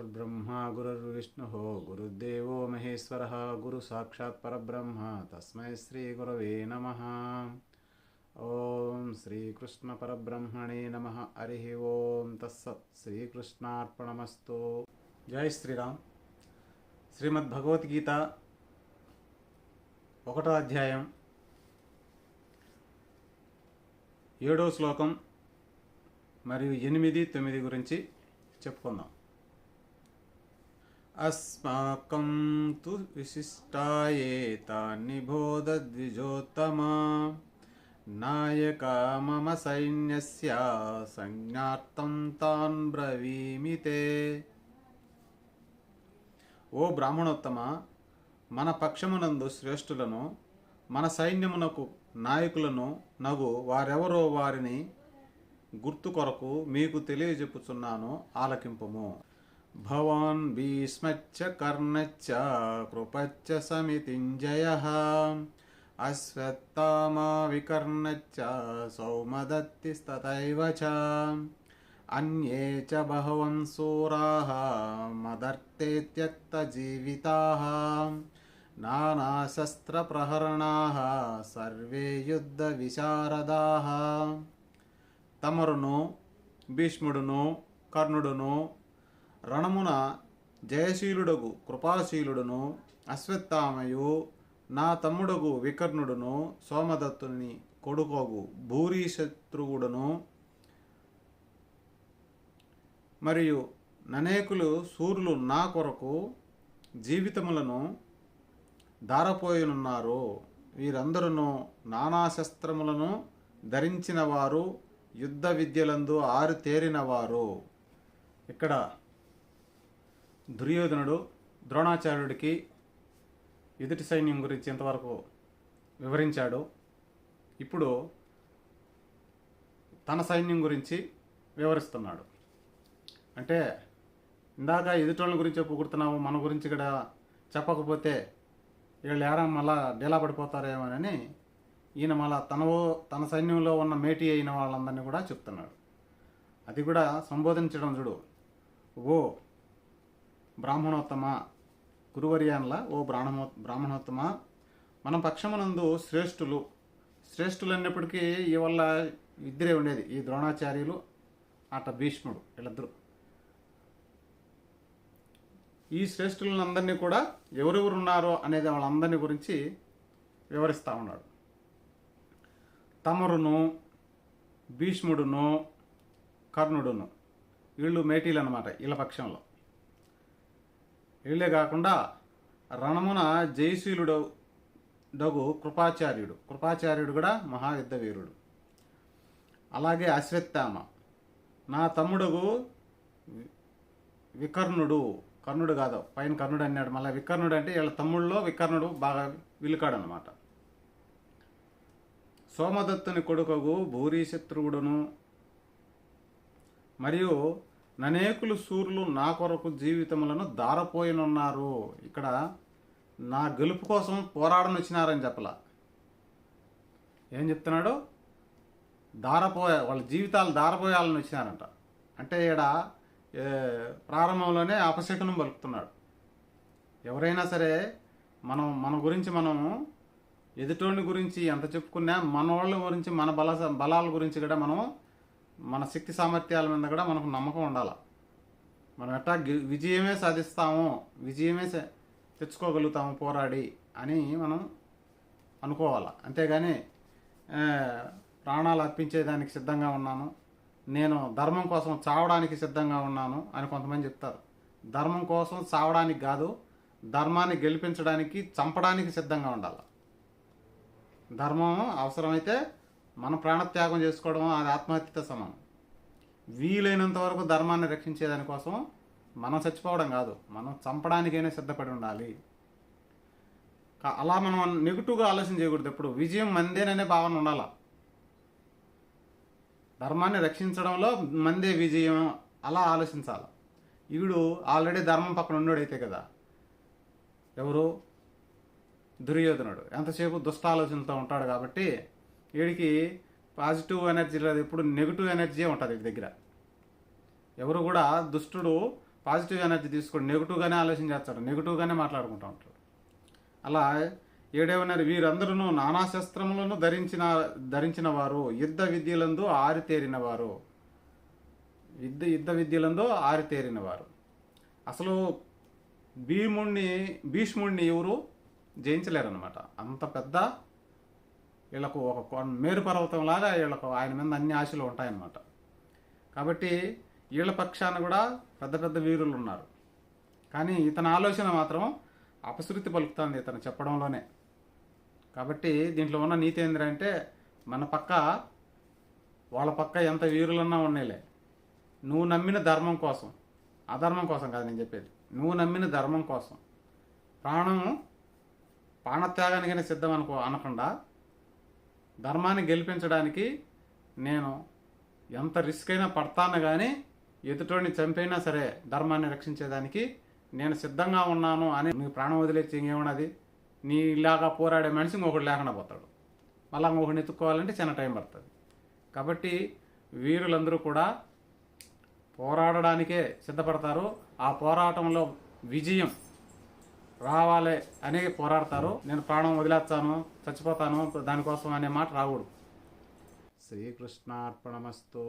गुरुर्ब्रह्मा गुरुर्विष्णुः गुरुर्देवो महेश्वरः गुरु साक्षात् परब्रह्म तस्मै श्री गुरवे नमः। ओम श्रीकृष्ण परब्रह्मणे नमः। हरिः ओम तत्सत्। श्रीकृष्णार्पणमस्तु। जय श्रीराम। శ్రీమద్భగవద్గీత 1వ అధ్యాయం 7వ శ్లోకం మరియు 8, 9 గురించి చెప్పుకుందాం. అస్మాకం తు విశిష్టాయే తాని బోధద్విజోత్తమా నాయక మమ సైన్యస్య సంజ్ఞార్థం తాన్ బ్రవీమితే. ఓ బ్రాహ్మణోత్తమ, మన పక్షమునందు శ్రేష్ఠులను మన సైన్యమునకు నాయకులను నగు వారెవరో వారిని గుర్తు కొరకు మీకు తెలియజెప్పుచున్నాను, ఆలకింపుము. భవాన్ భీష్మచ్చ కర్ణచ్చ కృపచ్చ సమితింజయః అశ్వత్థామా వికర్ణచ్చ సౌమదత్తిస్తథైవ చ అన్యే చ బహవన్ శూరాః మదర్థే త్యక్తజీవితాః నానాశస్త్రప్రహరణాః సర్వే యుద్ధ విశారదాః. తమరును భీష్ముడును కర్ణుడును రణమున జయశీలుడగు కృపాశీలుడును అశ్వత్థామయు నా తమ్ముడగు వికర్ణుడును సోమదత్తుని కొడుకోగు భూరిశత్రువుడును మరియు ననేకులు సూర్యులు నా కొరకు జీవితములను దారపోయనున్నారు. వీరందరూ నానాశస్త్రములను ధరించిన వారు, యుద్ధ విద్యలందు ఆరితేరినవారు. ఇక్కడ దుర్యోధనుడు ద్రోణాచార్యుడికి ఎదుటి సైన్యం గురించి ఇంతవరకు వివరించాడు. ఇప్పుడు తన సైన్యం గురించి వివరిస్తున్నాడు. అంటే ఇందాక ఎదుటోళ్ళ గురించి పొగుడుతున్నావు, మన గురించి కూడా చెప్పకపోతే వీళ్ళు ఏరా మళ్ళా డేలా పడిపోతారేమోనని ఈయన మళ్ళా తన సైన్యంలో ఉన్న మేటి అయిన వాళ్ళందరినీ కూడా చెప్తున్నాడు. అది కూడా సంబోధించడం చూడు. ఓ బ్రాహ్మణోత్తమ, గురువర్యాన్ల ఓ బ్రాహ్మణోత్తమ, మన పక్షమునందు శ్రేష్ఠులు అన్నప్పటికీ ఈ వల్ల ఇద్దరే ఉండేది, ఈ ద్రోణాచార్యులు అట భీష్ముడు, వీళ్ళిద్దరు. ఈ శ్రేష్ఠులందరినీ కూడా ఎవరెవరు ఉన్నారో అనేది వాళ్ళందరినీ గురించి వివరిస్తూ ఉన్నాడు. తమరును భీష్ముడును కర్ణుడును వీళ్ళు మేటీలు అన్నమాట. వీళ్ళ పక్షంలో వీళ్ళే కాకుండా రణమున జయశీలుడగు కృపాచార్యుడు కూడా మహాయుద్ధ వీరుడు. అలాగే అశ్వత్థామ నా తమ్ముడగు వికర్ణుడు, కర్ణుడు కాదు పైన కర్ణుడు అన్నాడు, మళ్ళీ వికర్ణుడు అంటే వీళ్ళ తమ్ముళ్ళలో వికర్ణుడు బాగా విలుకాడు అనమాట. సోమదత్తుని కొడుకగు భూరిశత్రువుడును మరియు ననేకులు సూర్యులు నా కొరకు జీవితములను దారపోయినున్నారు. ఇక్కడ నా గెలుపు కోసం పోరాడనొచ్చినారని చెప్పలా. ఏం చెప్తున్నాడు? వాళ్ళ జీవితాలు దారపోయాలని వచ్చినారంట. అంటే ఈడ ప్రారంభంలోనే అపశకునం పలుకుతున్నాడు. ఎవరైనా సరే మన గురించి మనము ఎదుటోని గురించి ఎంత చెప్పుకున్నా మన వాళ్ళ గురించి మన బలాల గురించి కూడా మనం మన శక్తి సామర్థ్యాల మీద కూడా మనకు నమ్మకం ఉండాలి. మనం ఎట్టా విజయమే సాధిస్తాము, విజయమే తెచ్చుకోగలుగుతాము పోరాడి అని మనం అనుకోవాలి. అంతేగాని ప్రాణాలు అర్పించేదానికి సిద్ధంగా ఉన్నాను, నేను ధర్మం కోసం చావడానికి సిద్ధంగా ఉన్నాను అని కొంతమంది చెప్తారు. ధర్మం కోసం చావడానికి కాదు, ధర్మాన్ని గెలిపించడానికి చంపడానికి సిద్ధంగా ఉండాలి. ధర్మం అవసరమైతే మన ప్రాణత్యాగం చేసుకోవడం అది ఆత్మహత్యతో సమానం. వీలైనంత వరకు ధర్మాన్ని రక్షించేదానికోసం మనం చచ్చిపోవడం కాదు, మనం చంపడానికైనా సిద్ధపడి ఉండాలి. అలా మనం నెగిటివ్గా ఆలోచన చేయకూడదు. ఎప్పుడు విజయం మందేననే భావన ఉండాలి. ధర్మాన్ని రక్షించడంలో మందే విజయం అలా ఆలోచించాలి. ఈడు ఆల్రెడీ ధర్మం పక్కన ఉన్నాడైతే కదా. ఎవరు? దుర్యోధనుడు ఎంతసేపు దుష్ట ఆలోచనలతో ఉంటాడు కాబట్టి వీడికి పాజిటివ్ ఎనర్జీ లేదు, ఎప్పుడు నెగిటివ్ ఎనర్జీ ఉంటుంది వీడి దగ్గర. ఎవరు కూడా దుష్టుడు పాజిటివ్ ఎనర్జీ తీసుకొని నెగిటివ్గానే ఆలోచన చేస్తాడు, నెగిటివ్గానే మాట్లాడుకుంటూ ఉంటాడు. అలా ఏడేమన్నారు, వీరందరూ నానా శస్త్రములను ధరించిన వారు, యుద్ధ విద్యలందు ఆరితేరిన వారు. యుద్ధ విద్యలందు ఆరితేరిన వారు. అసలు భీష్ముడిని ఎవరు జయించలేరన్నమాట. అంత పెద్ద వీళ్ళకు ఒక మేరు పర్వతం లాగా వీళ్ళకు ఆయన మీద అన్ని ఆశలు ఉంటాయన్నమాట. కాబట్టి వీళ్ళ పక్షాన కూడా పెద్ద పెద్ద వీరులు ఉన్నారు. కానీ ఇతని ఆలోచన మాత్రం అపశృతి పలుకుతుంది ఇతను చెప్పడంలోనే. కాబట్టి దీంట్లో ఉన్న నీతి ఏంటంటే, మన పక్క వాళ్ళ పక్క ఎంత వీరులన్నా ఉన్నాయిలే, నువ్వు నమ్మిన ధర్మం కోసం, అధర్మం కోసం కాదు నేను చెప్పేది, నువ్వు నమ్మిన ధర్మం కోసం ప్రాణత్యాగానికైనా సిద్ధం అనకుండా ధర్మాన్ని గెలిపించడానికి నేను ఎంత రిస్క్ అయినా పడతాను, కానీ ఎదుటోడిని చంపైనా సరే ధర్మాన్ని రక్షించేదానికి నేను సిద్ధంగా ఉన్నాను అని నీ ప్రాణం వదిలేసి ఇంకేమన్నది, నీ ఇలాగా పోరాడే మనిషి ఇంకొకటి లేకుండా పోతాడు. మళ్ళీ ఇంకొకటిని ఎత్తుక్కోవాలంటే చాలా టైం పడుతుంది. కాబట్టి వీరులందరూ కూడా పోరాడడానికే సిద్ధపడతారు. ఆ పోరాటంలో విజయం రావాలి అని పోరాడతారు. నేను ప్రాణం వదిలేస్తాను, చచ్చిపోతాను దానికోసం అనే మాట రాకూడదు. శ్రీకృష్ణార్పణమస్తు.